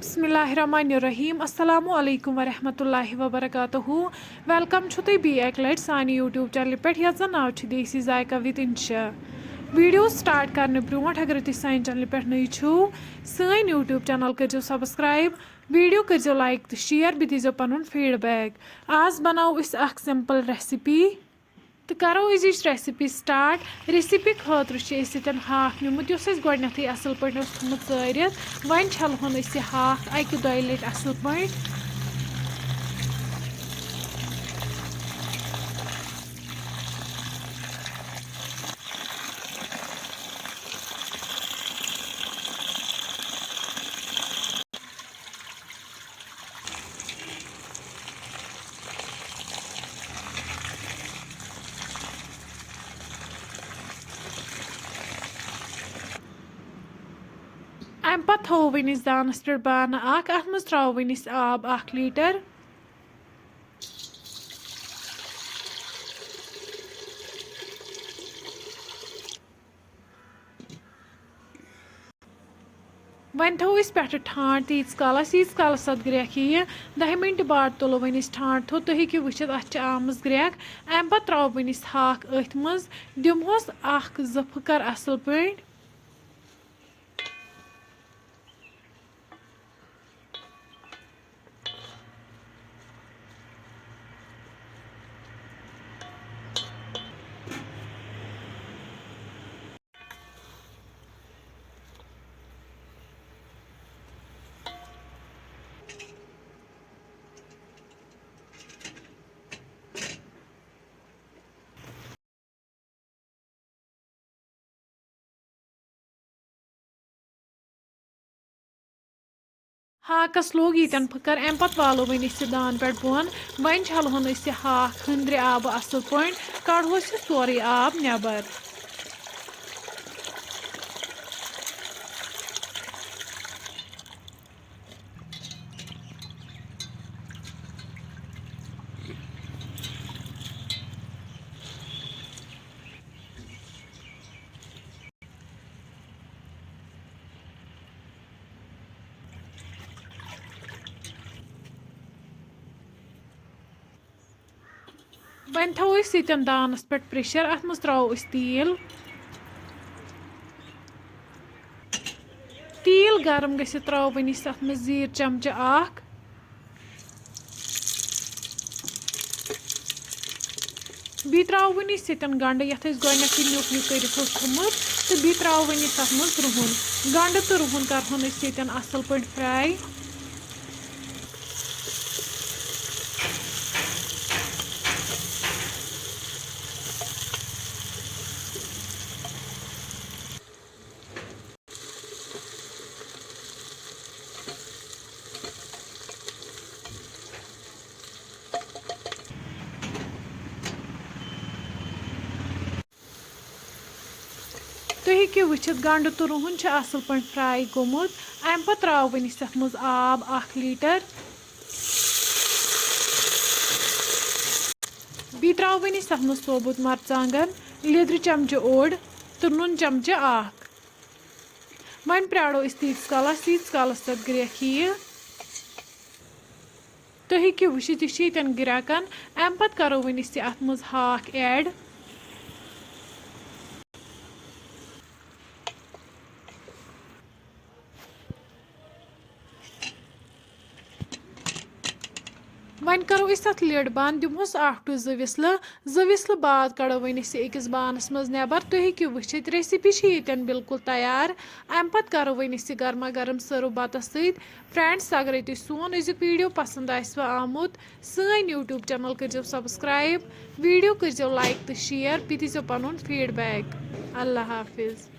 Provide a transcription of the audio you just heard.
बिस्मिल्लाहिर्रहमानिर्रहीम अस्सलामु अलैकुम वरहमतुल्लाहि वबरकातुहू वेलकम छु तुई बी एक लट सानी यूट्यूब चैनल पे यथ जन नाव देसी जायका विद इंशा वीडियो स्टार्ट करने ब्रोट अगर तुम सानी चैनल पे नई छो सन यूट्यूब चैनल करो सब्सक्राइब वीडियो करो लाइक तो शेयर बे दीजो पन फीडबैक आज बनाओ सिंपल रेसिपी तो करो अजिच रेसिपी स्टार्ट रेसिपी खतर हाक निमुत गोडनथ असल पे थोमुत चारित वन छलहन हाक अकि दो लट असल पे अम पे थो वन दानस पे बाना अत मज त्रो वन आब 1 लीटर वन थो पे ठाण तीस कालस अत ग्रेख यह 10 मिनट बाद तुलो वन ठाण थो तुम हेकि वुचित अत आमज ग्रेख अम पे त्रो वन हाक अथ मज दिमहोस 1-2 फुकर असल पे हाकस लोग यीतन फकर अम पे वालो वन दान पे बोन वन छलहन हाक हंद्रे आब असल पे कड़ोस सोरे आब नबर वन थो यन दानस पे प्रेशर अत मज त्रो तेल तेल गरम गि त्रो वन अत मज जीर चमचा अख बी त्रो वन गंड ये गोडनथ न्यूक न्यूक कर थोमुत तो बी त्रो वन अत मज रुहन गंड तो रुहन करहन असल पे फ्राई तुम हेकि वुचित गंड तो रुहन असल पे फ्राई गोमुत अम पे त्रो वन अत मज आब 1 लीटर बी त्रो वन अत मज सोबुत मरचांगन लिद्र चमच ओड तो नून चमच अख वन प्राड़ो तीस कालस तक ग्रेख यह तुम हेकि वुचित यह ग्रेकन अम पे करो वन अत मज हाक ऐड वन करो अत लिड बंद दिमहोस 1-2 विसल बाद कड़ो वन अकिस बानस मज नबर तुम हेकि वुचित रेसिपी यन बिल्कुल तैयार अम पे करो वन गर्मा गर्म सर्व बतस सत फ्रेंड्स अगर तुम सोन अजुक वीडियो पसंद आमुत सन यूट्यूब चैनल करो सब्सक्राइब वीडियो करो लाइक तो शेयर बे दीजो पन फीडबैक अल्लाह हाफिज।